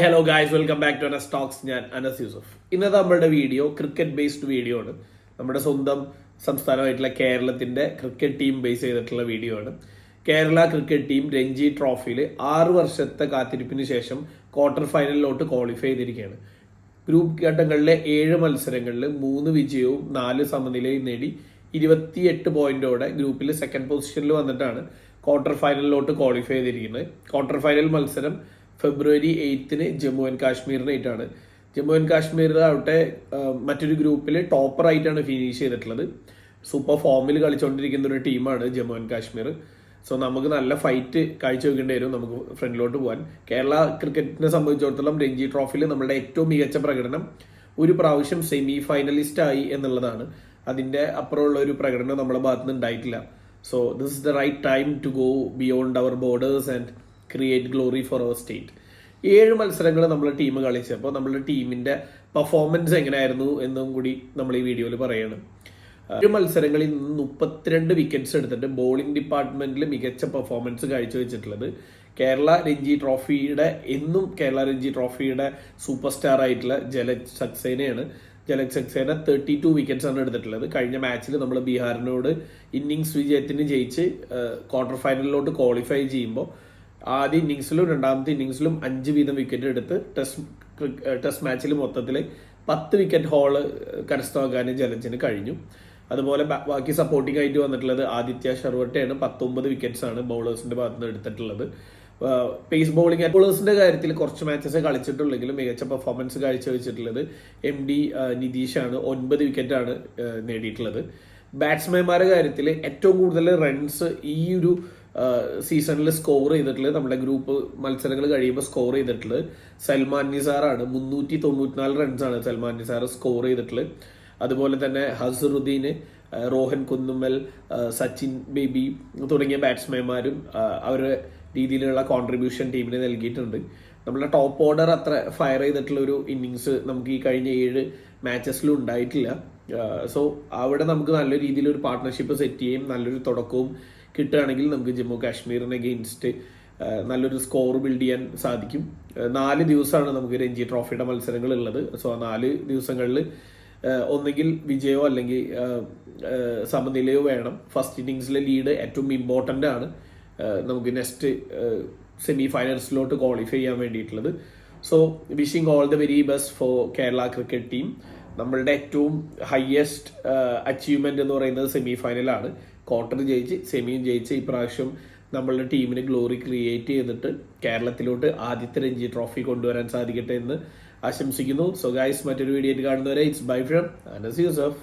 Hello guys, welcome back to Anas talks. ഞാൻ അനസ് യൂസഫ്. ഇന്നത്തെ നമ്മളുടെ വീഡിയോ ക്രിക്കറ്റ് ബേസ്ഡ് വീഡിയോ ആണ്. നമ്മുടെ സ്വന്തം സംസ്ഥാനമായിട്ടുള്ള കേരളത്തിന്റെ ക്രിക്കറ്റ് ടീം ബേസ് ചെയ്തിട്ടുള്ള വീഡിയോ ആണ്. കേരള ക്രിക്കറ്റ് ടീം രഞ്ജി ട്രോഫിയിൽ 6 വർഷത്തെ കാത്തിരിപ്പിന് ശേഷം ക്വാർട്ടർ ഫൈനലിലോട്ട് ക്വാളിഫൈ ചെയ്തിരിക്കുകയാണ്. ഗ്രൂപ്പ് ഘട്ടങ്ങളിലെ 7 മത്സരങ്ങളിൽ 3 വിജയവും 4 സമനിലയും നേടി 28 പോയിന്റോടെ ഗ്രൂപ്പിൽ സെക്കൻഡ് പൊസിഷനിൽ വന്നിട്ടാണ് ക്വാർട്ടർ ഫൈനലിലോട്ട് ക്വാളിഫൈ ചെയ്തിരിക്കുന്നത്. ക്വാർട്ടർ ഫൈനൽ മത്സരം ഫെബ്രുവരി 8 ജമ്മു ആൻഡ് കാശ്മീരിനായിട്ടാണ്. ജമ്മു ആൻഡ് കാശ്മീർ ആവട്ടെ മറ്റൊരു ഗ്രൂപ്പിൽ ടോപ്പറായിട്ടാണ് ഫിനിഷ് ചെയ്തിട്ടുള്ളത്. സൂപ്പർ ഫോമിൽ കളിച്ചുകൊണ്ടിരിക്കുന്ന ഒരു ടീമാണ് ജമ്മു ആൻഡ് കാശ്മീർ. സോ നമുക്ക് നല്ല ഫൈറ്റ് കാഴ്ചവെക്കേണ്ടി വരും നമുക്ക് ഫ്രണ്ടിലോട്ട് പോകാൻ. കേരള ക്രിക്കറ്റിനെ സംബന്ധിച്ചിടത്തോളം രഞ്ജി ട്രോഫിയിൽ നമ്മളുടെ ഏറ്റവും മികച്ച പ്രകടനം ഒരു പ്രാവശ്യം സെമി ഫൈനലിസ്റ്റ് ആയി എന്നുള്ളതാണ്. അതിന്റെ അപ്പുറമുള്ള ഒരു പ്രകടനം നമ്മുടെ ഭാഗത്ത് നിന്ന് ഉണ്ടായിട്ടില്ല. So this is the right time to go beyond our borders and create glory for our state. 7 മത്സരങ്ങൾ നമ്മളെ ടീം കളിച്ചപ്പോൾ നമ്മളുടെ ടീമിന്റെ പെർഫോമൻസ് എങ്ങനെയായിരുന്നു എന്നും കൂടി നമ്മൾ ഈ വീഡിയോയിൽ പറയാണ്. 7 മത്സരങ്ങളിൽ നിന്ന് 32 വിക്കറ്റ്സ് എടുത്തിട്ട് ബോളിംഗ് ഡിപ്പാർട്ട്മെന്റിൽ മികച്ച പെർഫോമൻസ് കാഴ്ചവെച്ചിട്ടുള്ളത് കേരള രഞ്ജി ട്രോഫിയുടെ സൂപ്പർ സ്റ്റാർ ആയിട്ടുള്ള ജലജ് സക്സേനയാണ്. ജലജ് സക്സേന 32 വിക്കറ്റ്സ് ആണ് എടുത്തിട്ടുള്ളത്. കഴിഞ്ഞ മാച്ചിൽ നമ്മൾ ബീഹാറിനോട് ഇന്നിങ്സ് വിജയത്തിന് ജയിച്ച് ക്വാർട്ടർ ഫൈനലിലോട്ട് ക്വാളിഫൈ ചെയ്യുമ്പോൾ ആദ്യ ഇന്നിങ്സിലും രണ്ടാമത്തെ ഇന്നിങ്സിലും 5 വീതം വിക്കറ്റ് എടുത്ത് ടെസ്റ്റ് മാച്ചിൽ മൊത്തത്തിൽ 10 വിക്കറ്റ് ഹോള് കരസ്ഥമാക്കാനും ജലജിന് കഴിഞ്ഞു. അതുപോലെ ബാക്കി സപ്പോർട്ടിംഗ് ആയിട്ട് വന്നിട്ടുള്ളത് ആദിത്യ ഷർവട്ടയാണ്. 19 വിക്കറ്റ്സ് ആണ് ബൗളേഴ്സിന്റെ ഭാഗത്ത് നിന്ന് എടുത്തിട്ടുള്ളത്. പേസ് ബോളിംഗ് ബോളേഴ്സിന്റെ കാര്യത്തിൽ കുറച്ച് മാച്ചസ് കളിച്ചിട്ടുള്ളെങ്കിലും മികച്ച പെർഫോമൻസ് കാഴ്ചവെച്ചിട്ടുള്ളത് MD നിതീഷാണ്. 9 വിക്കറ്റാണ് നേടിയിട്ടുള്ളത്. ബാറ്റ്സ്മാൻമാരുടെ കാര്യത്തിൽ ഏറ്റവും കൂടുതൽ റൺസ് ഈ ഒരു സീസണിൽ സ്കോർ ചെയ്തിട്ടുള്ളത് നമ്മുടെ ഗ്രൂപ്പ് മത്സരങ്ങൾ കഴിയുമ്പോൾ സ്കോർ ചെയ്തിട്ടുള്ളത് സൽമാൻ നിസാറാണ്. 394 റൺസാണ് സൽമാൻ നിസാർ സ്കോർ ചെയ്തിട്ടുള്ളത്. അതുപോലെ തന്നെ ഹസറുദ്ദീന്, റോഹൻ കുന്നുമ്മൽ, സച്ചിൻ ബേബി തുടങ്ങിയ ബാറ്റ്സ്മാൻമാരും അവരുടെ രീതിയിലുള്ള കോൺട്രിബ്യൂഷൻ ടീമിന് നൽകിയിട്ടുണ്ട്. നമ്മളുടെ ടോപ്പ് ഓർഡർ അത്ര ഫയർ ചെയ്തിട്ടുള്ള ഒരു ഇന്നിങ്സ് നമുക്ക് ഈ കഴിഞ്ഞ 7 മാച്ചസിലും ഉണ്ടായിട്ടില്ല. സോ അവിടെ നമുക്ക് നല്ല രീതിയിൽ ഒരു പാർട്ട്ണർഷിപ്പ് സെറ്റ് ചെയ്യും നല്ലൊരു തുടക്കവും കിട്ടുകയാണെങ്കിൽ നമുക്ക് ജമ്മു കാശ്മീരിനെ അഗെയിൻസ്റ്റ് നല്ലൊരു സ്കോർ ബിൽഡ് ചെയ്യാൻ സാധിക്കും. 4 ദിവസമാണ് നമുക്ക് രഞ്ജി ട്രോഫിയുടെ മത്സരങ്ങൾ ഉള്ളത്. സോ 4 ദിവസങ്ങളിൽ ഒന്നുകിൽ വിജയമോ അല്ലെങ്കിൽ സമനിലയോ വേണം. ഫസ്റ്റ് ഇന്നിങ്സിലെ ലീഡ് ഏറ്റവും ഇമ്പോർട്ടൻ്റ് ആണ് നമുക്ക് നെക്സ്റ്റ് സെമി ഫൈനൽസിലോട്ട് ക്വാളിഫൈ ചെയ്യാൻ വേണ്ടിയിട്ടുള്ളത്. So wishing all the very best for Kerala cricket team. നമ്മളുടെ ഏറ്റവും ഹയസ്റ്റ് അച്ചീവ്മെന്റ് എന്ന് പറയുന്നത് സെമി ഫൈനലാണ്. ക്വാർട്ടർ ജയിച്ച് സെമിയും ജയിച്ച് ഇപ്രാവശ്യം നമ്മളുടെ ടീമിന് ഗ്ലോറി ക്രിയേറ്റ് ചെയ്തിട്ട് കേരളത്തിലോട്ട് ആദ്യത്തെ രഞ്ജി ട്രോഫി കൊണ്ടുവരാൻ സാധിക്കട്ടെ എന്ന് ആശംസിക്കുന്നു. സോ ഗൈസ്, മറ്റൊരു വീഡിയോ കാണുന്നവരെ it's bye from Anas Yusuf.